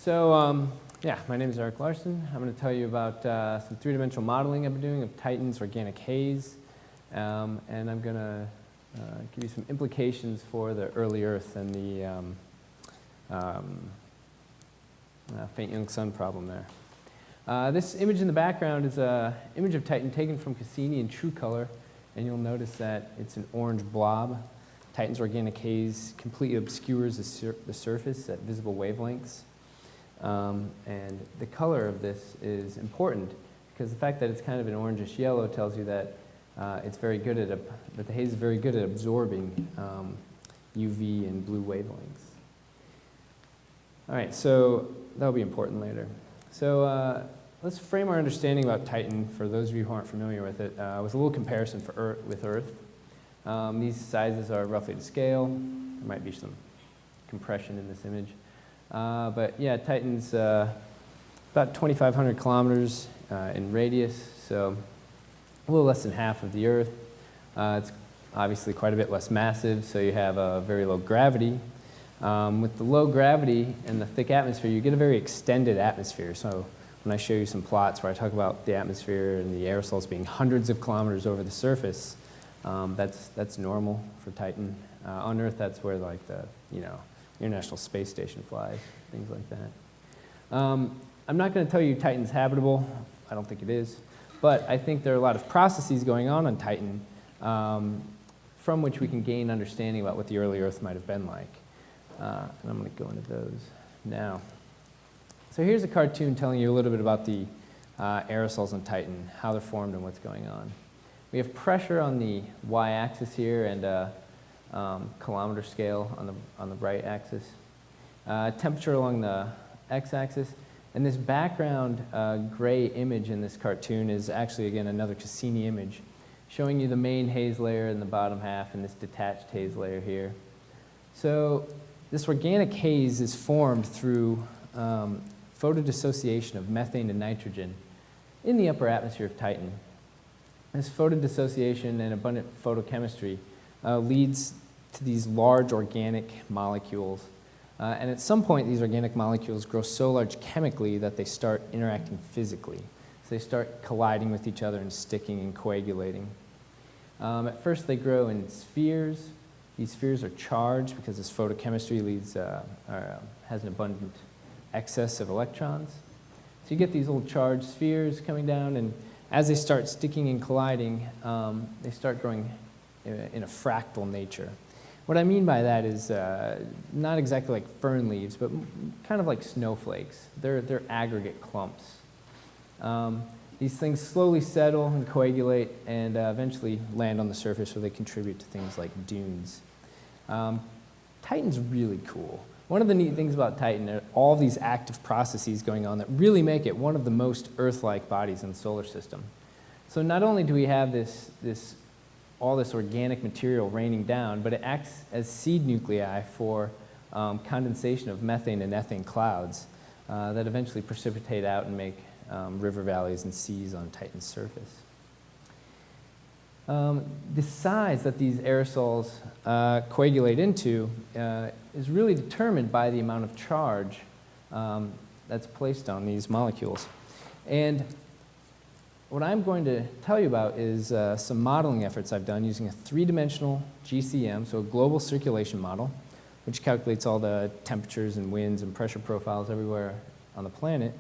Yeah, my name is Erik Larson. I'm going to tell you about some three-dimensional modeling I've been doing of Titan's organic haze. And I'm going to give you some implications for the early Earth and the faint young sun problem there. This image in the background is an image of Titan taken from Cassini in true color, and you'll notice that it's an orange blob. Titan's organic haze completely obscures the surface at visible wavelengths. And the color of this is important because the fact that it's kind of an orangish yellow tells you that it's very good at that the haze is very good at absorbing UV and blue wavelengths. All right, so that'll be important later. So let's frame our understanding about Titan for those of you who aren't familiar with it with a little comparison with Earth. These sizes are roughly to scale. There might be some compression in this image. But yeah, Titan's about 2,500 kilometers in radius, so a little less than half of the Earth. It's obviously quite a bit less massive, so you have a very low gravity. With the low gravity and the thick atmosphere, you get a very extended atmosphere. So when I show you some plots where I talk about the atmosphere and the aerosols being hundreds of kilometers over the surface, that's normal for Titan. On Earth, that's where like the International Space Station flies, things like that. I'm not going to tell you Titan's habitable. I don't think it is. But I think there are a lot of processes going on Titan from which we can gain understanding about what the early Earth might have been like. And I'm going to go into those now. So here's a cartoon telling you a little bit about the aerosols on Titan, how they're formed and what's going on. We have pressure on the y-axis here and kilometer scale on the right axis. Temperature along the x-axis. And this background gray image in this cartoon is actually, again, another Cassini image showing you the main haze layer in the bottom half and this detached haze layer here. So this organic haze is formed through photodissociation of methane and nitrogen in the upper atmosphere of Titan. This photodissociation and abundant photochemistry leads to these large organic molecules. And at some point, these organic molecules grow so large chemically that they start interacting physically. So they start colliding with each other and sticking and coagulating. At first, they grow in spheres. These spheres are charged because this photochemistry has an abundant excess of electrons. So you get these little charged spheres coming down, and as they start sticking and colliding, they start growing in a fractal nature. What I mean by that is not exactly like fern leaves, but kind of like snowflakes. They're aggregate clumps. These things slowly settle and coagulate and eventually land on the surface where they contribute to things like dunes. Titan's really cool. One of the neat things about Titan are all these active processes going on that really make it one of the most Earth-like bodies in the solar system. So not only do we have all this organic material raining down, but it acts as seed nuclei for condensation of methane and ethane clouds that eventually precipitate out and make river valleys and seas on Titan's surface. The size that these aerosols coagulate into is really determined by the amount of charge that's placed on these molecules. And what I'm going to tell you about is some modeling efforts I've done using a three-dimensional GCM, so a global circulation model, which calculates all the temperatures and winds and pressure profiles everywhere on the planet.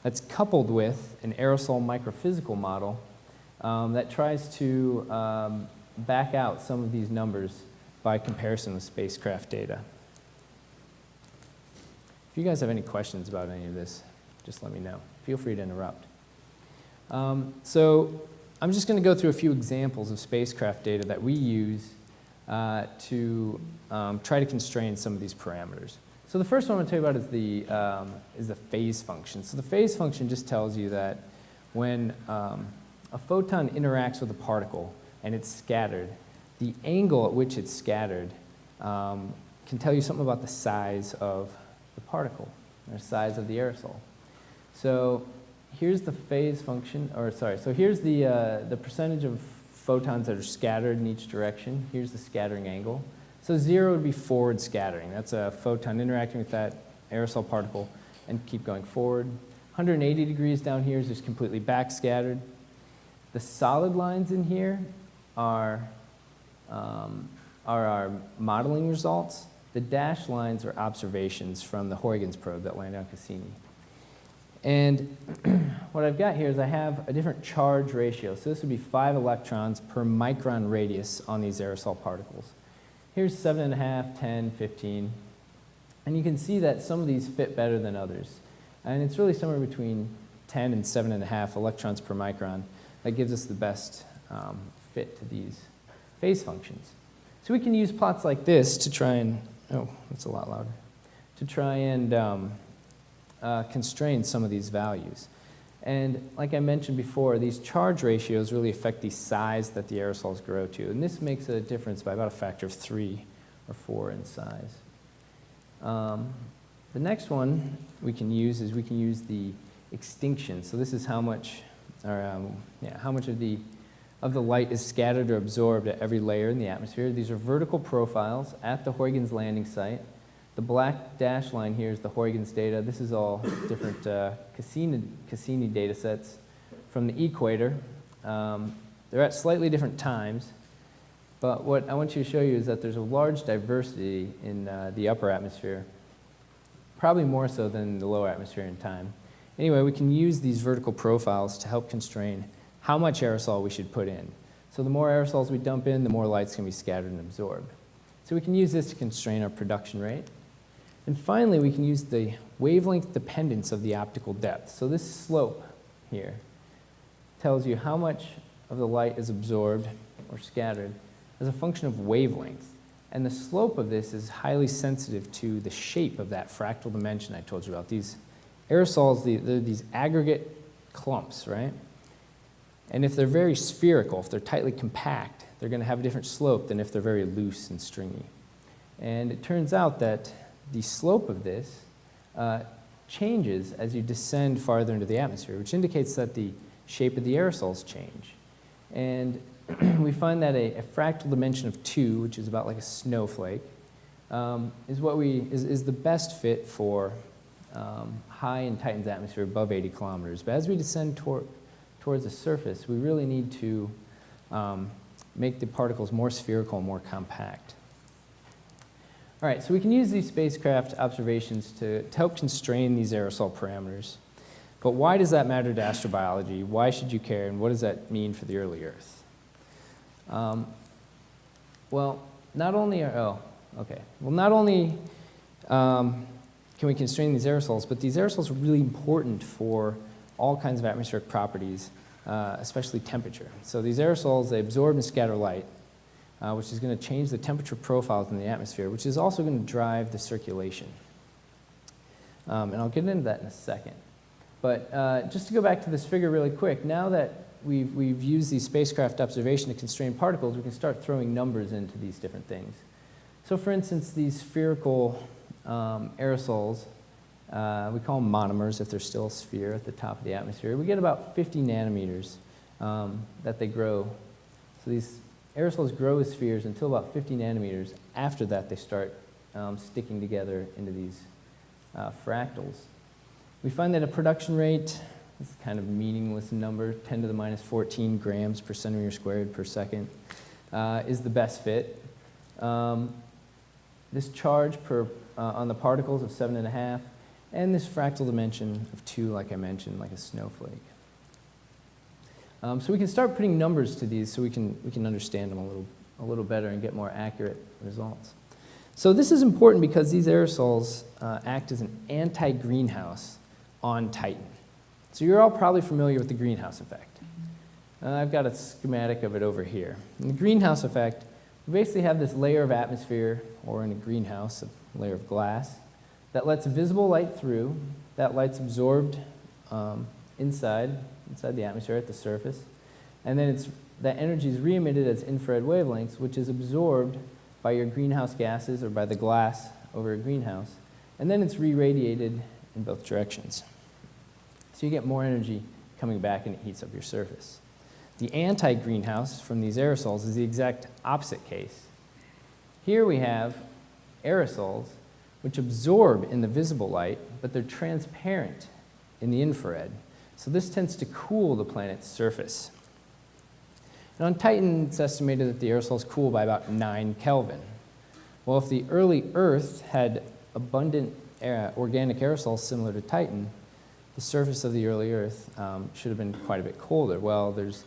That's coupled with an aerosol microphysical model that tries to back out some of these numbers by comparison with spacecraft data. If you guys have any questions about any of this, just let me know. Feel free to interrupt. So I'm just going to go through a few examples of spacecraft data that we use to try to constrain some of these parameters. So the first one I'm going to tell you about is the phase function. So the phase function just tells you that when a photon interacts with a particle and it's scattered, the angle at which it's scattered can tell you something about the size of the particle, or size of the aerosol. So here's the phase function, so here's the percentage of photons that are scattered in each direction. Here's the scattering angle. So 0 would be forward scattering. That's a photon interacting with that aerosol particle. and keep going forward. 180 degrees down here is just completely backscattered. The solid lines in here are our modeling results. The dashed lines are observations from the Huygens probe that landed on Cassini. And what I've got here is I have a different charge ratio. So this would be 5 electrons per micron radius on these aerosol particles. Here's 7.5, 10, 15. And you can see that some of these fit better than others. And it's really somewhere between 10 and 7.5 electrons per micron that gives us the best fit to these phase functions. So we can use plots like this to try and, oh, that's a lot louder, to try and constrain some of these values. And like I mentioned before, these charge ratios really affect the size that the aerosols grow to. And this makes a difference by about a factor of 3 or 4 in size. The next one we can use is we can use the extinction. So this is how much, how much of the light is scattered or absorbed at every layer in the atmosphere. These are vertical profiles at the Huygens landing site. The black dashed line here is the Huygens data. This is all different Cassini data sets from the equator. They're at slightly different times, but what I want you to show you is that there's a large diversity in the upper atmosphere, probably more so than the lower atmosphere in time. Anyway, we can use these vertical profiles to help constrain how much aerosol we should put in. So the more aerosols we dump in, the more light's going to be scattered and absorbed. So we can use this to constrain our production rate. And finally, we can use the wavelength dependence of the optical depth. So this slope here tells you how much of the light is absorbed or scattered as a function of wavelength. And the slope of this is highly sensitive to the shape of that fractal dimension I told you about. These aerosols, they're these aggregate clumps, right? And if they're very spherical, if they're tightly compact, they're going to have a different slope than if they're very loose and stringy. And it turns out that the slope of this changes as you descend farther into the atmosphere, which indicates that the shape of the aerosols change. And we find that a fractal dimension of 2, which is about like a snowflake, is the best fit for high in Titan's atmosphere above 80 kilometers. But as we descend towards the surface, we really need to make the particles more spherical and more compact. All right, so we can use these spacecraft observations to help constrain these aerosol parameters. But why does that matter to astrobiology? Why should you care, and what does that mean for the early Earth? Well, not only can we constrain these aerosols, but these aerosols are really important for all kinds of atmospheric properties, especially temperature. So these aerosols, they absorb and scatter light, which is going to change the temperature profiles in the atmosphere, which is also going to drive the circulation. And I'll get into that in a second. But just to go back to this figure really quick, now that we've used these spacecraft observation to constrain particles, we can start throwing numbers into these different things. So for instance, these spherical aerosols, we call them monomers if they're still a sphere at the top of the atmosphere. We get about 50 nanometers that they grow. So these aerosols grow as spheres until about 50 nanometers. After that, they start sticking together into these fractals. We find that a production rate, this is kind of a meaningless number, 10 to the minus 14 grams per centimeter squared per second, is the best fit. This charge on the particles of 7.5, and this fractal dimension of 2, like I mentioned, like a snowflake. So we can start putting numbers to these so we can understand them a little better and get more accurate results. So this is important because these aerosols act as an anti-greenhouse on Titan. So you're all probably familiar with the greenhouse effect. I've got a schematic of it over here. In the greenhouse effect, we basically have this layer of atmosphere, or in a greenhouse, a layer of glass, that lets visible light through. That light's absorbed inside the atmosphere at the surface. And then that energy is re-emitted as infrared wavelengths, which is absorbed by your greenhouse gases or by the glass over a greenhouse. And then it's re-radiated in both directions. So you get more energy coming back and it heats up your surface. The anti-greenhouse from these aerosols is the exact opposite case. Here we have aerosols which absorb in the visible light, but they're transparent in the infrared. So this tends to cool the planet's surface. And on Titan, it's estimated that the aerosols cool by about 9 Kelvin. Well, if the early Earth had abundant organic aerosols similar to Titan, the surface of the early Earth should have been quite a bit colder. Well, there's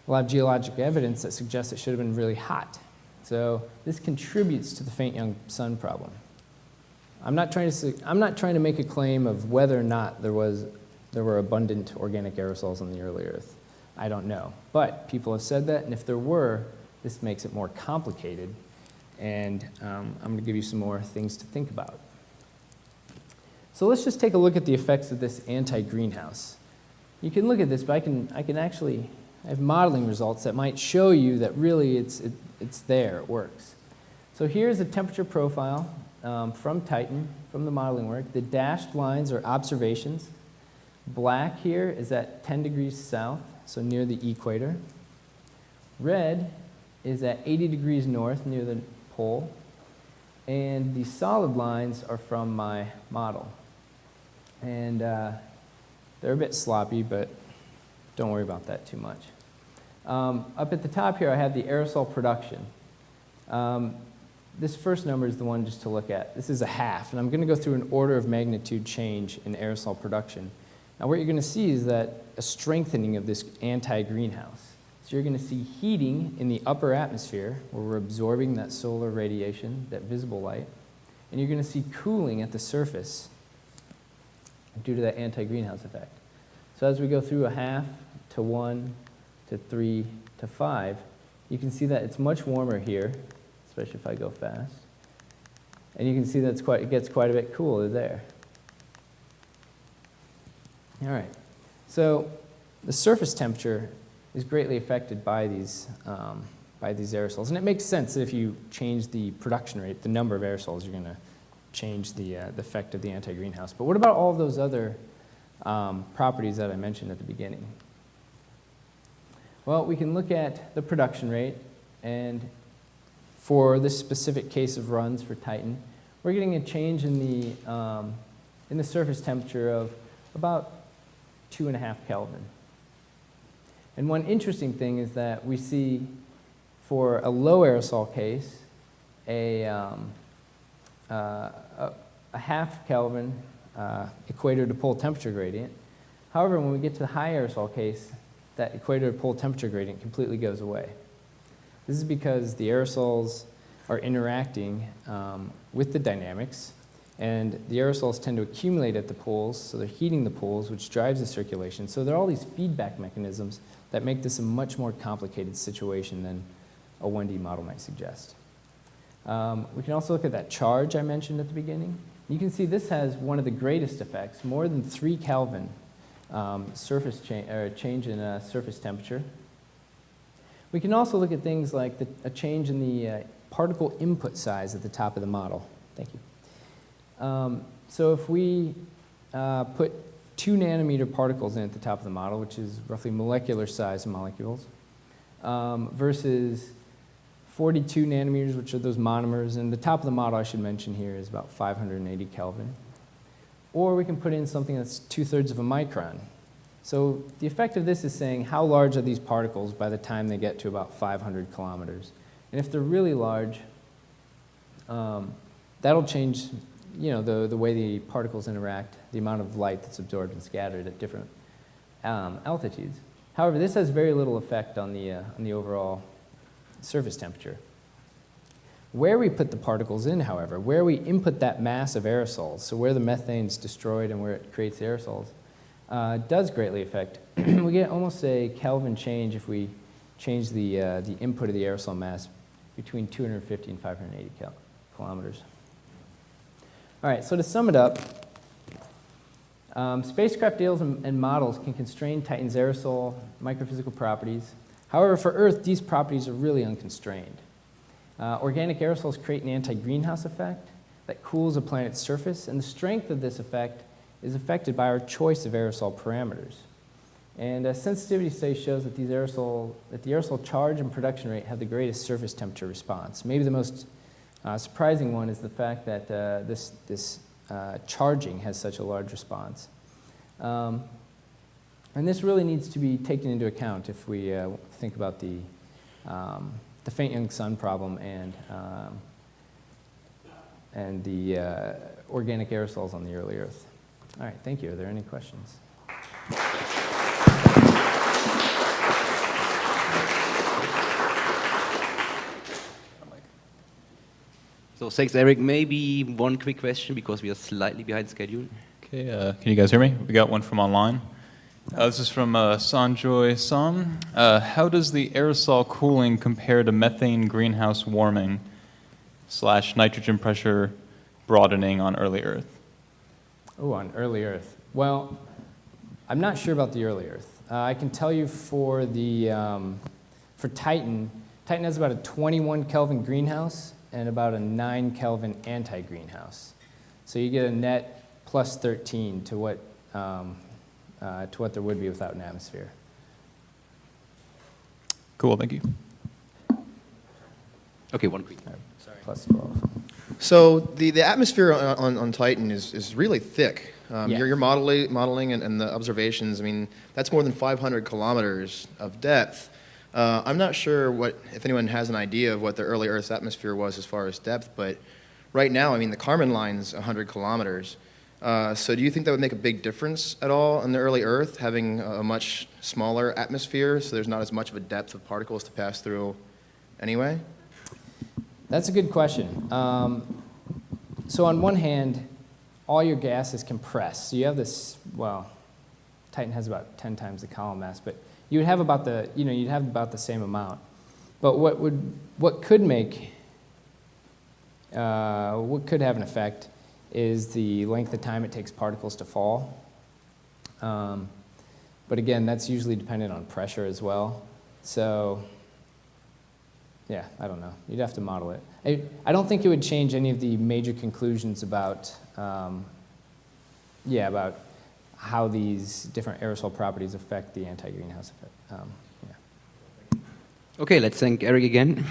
a lot of geologic evidence that suggests it should have been really hot. So this contributes to the faint young sun problem. I'm not trying to make a claim of whether or not there were abundant organic aerosols on the early Earth. I don't know. But people have said that, and if there were, this makes it more complicated. And I'm going to give you some more things to think about. So let's just take a look at the effects of this anti-greenhouse. You can look at this, but I have modeling results that might show you that really it's there, it works. So here's a temperature profile from Titan, from the modeling work. The dashed lines are observations. Black here is at 10 degrees south, so near the equator. Red is at 80 degrees north, near the pole. And the solid lines are from my model. And they're a bit sloppy, but don't worry about that too much. Up at the top here, I have the aerosol production. This first number is the one just to look at. This is a half, and I'm going to go through an order of magnitude change in aerosol production. Now what you're going to see is that a strengthening of this anti-greenhouse. So you're going to see heating in the upper atmosphere, where we're absorbing that solar radiation, that visible light, and you're going to see cooling at the surface due to that anti-greenhouse effect. So as we go through a half to 1 to 3 to 5, you can see that it's much warmer here, especially if I go fast. And you can see that it gets quite a bit cooler there. All right, so the surface temperature is greatly affected by these aerosols. And it makes sense that if you change the production rate, the number of aerosols, you're going to change the effect of the anti-greenhouse. But what about all those other properties that I mentioned at the beginning? Well, we can look at the production rate, and for this specific case of runs for Titan, we're getting a change in the surface temperature of about 2.5 Kelvin. And one interesting thing is that we see for a low aerosol case a half Kelvin equator to pole temperature gradient. However, when we get to the high aerosol case, that equator to pole temperature gradient completely goes away. This is because the aerosols are interacting with the dynamics, and the aerosols tend to accumulate at the poles, so they're heating the poles, which drives the circulation. So there are all these feedback mechanisms that make this a much more complicated situation than a 1D model might suggest. We can also look at that charge I mentioned at the beginning. You can see this has one of the greatest effects, more than 3 Kelvin change in surface temperature. We can also look at things like a change in the particle input size at the top of the model. Thank you. So if we put 2 nanometer particles in at the top of the model, which is roughly molecular size molecules, versus 42 nanometers, which are those monomers, and the top of the model I should mention here is about 580 Kelvin. Or we can put in something that's 2/3 of a micron. So the effect of this is saying how large are these particles by the time they get to about 500 kilometers. And if they're really large, that'll change the way the particles interact, the amount of light that's absorbed and scattered at different altitudes. However, this has very little effect on the overall surface temperature. Where we put the particles in, however, where we input that mass of aerosols, so where the methane's destroyed and where it creates aerosols, does greatly affect. We get almost a Kelvin change if we change the input of the aerosol mass between 250 and 580 kilometers. All right, so to sum it up, spacecraft deals and models can constrain Titan's aerosol microphysical properties. However, for Earth, these properties are really unconstrained. Organic aerosols create an anti-greenhouse effect that cools a planet's surface, and the strength of this effect is affected by our choice of aerosol parameters. And a sensitivity study shows that the aerosol charge and production rate have the greatest surface temperature response, maybe the most Surprising one is the fact that this charging has such a large response. And this really needs to be taken into account if we think about the faint young sun problem and the organic aerosols on the early Earth. All right, thank you. Are there any questions? So thanks, Erik. Maybe one quick question because we are slightly behind schedule. Okay, can you guys hear me? We got one from online. This is from Sanjoy Sam. How does the aerosol cooling compare to methane greenhouse warming / nitrogen pressure broadening on early Earth? Oh, on early Earth. Well, I'm not sure about the early Earth. I can tell you for Titan, Titan has about a 21 Kelvin greenhouse and about a 9 Kelvin anti-greenhouse. So you get a net plus 13 to what there would be without an atmosphere. Cool, thank you. Okay, one quick. Sorry. Plus 12. So the atmosphere on Titan is really thick. Yeah. Your modeling and the observations, I mean, that's more than 500 kilometers of depth. I'm not sure if anyone has an idea of what the early Earth's atmosphere was as far as depth, but right now, I mean, the Kármán line's 100 kilometers. So do you think that would make a big difference at all in the early Earth, having a much smaller atmosphere, so there's not as much of a depth of particles to pass through anyway? That's a good question. So on one hand, all your gas is compressed. So you have this, well, Titan has about 10 times the column mass, but you would have about you'd have about the same amount. But what could have an effect is the length of time it takes particles to fall. But again, that's usually dependent on pressure as well. So yeah, I don't know. You'd have to model it. I don't think it would change any of the major conclusions about about how these different aerosol properties affect the anti-greenhouse effect. Okay, let's thank Erik again.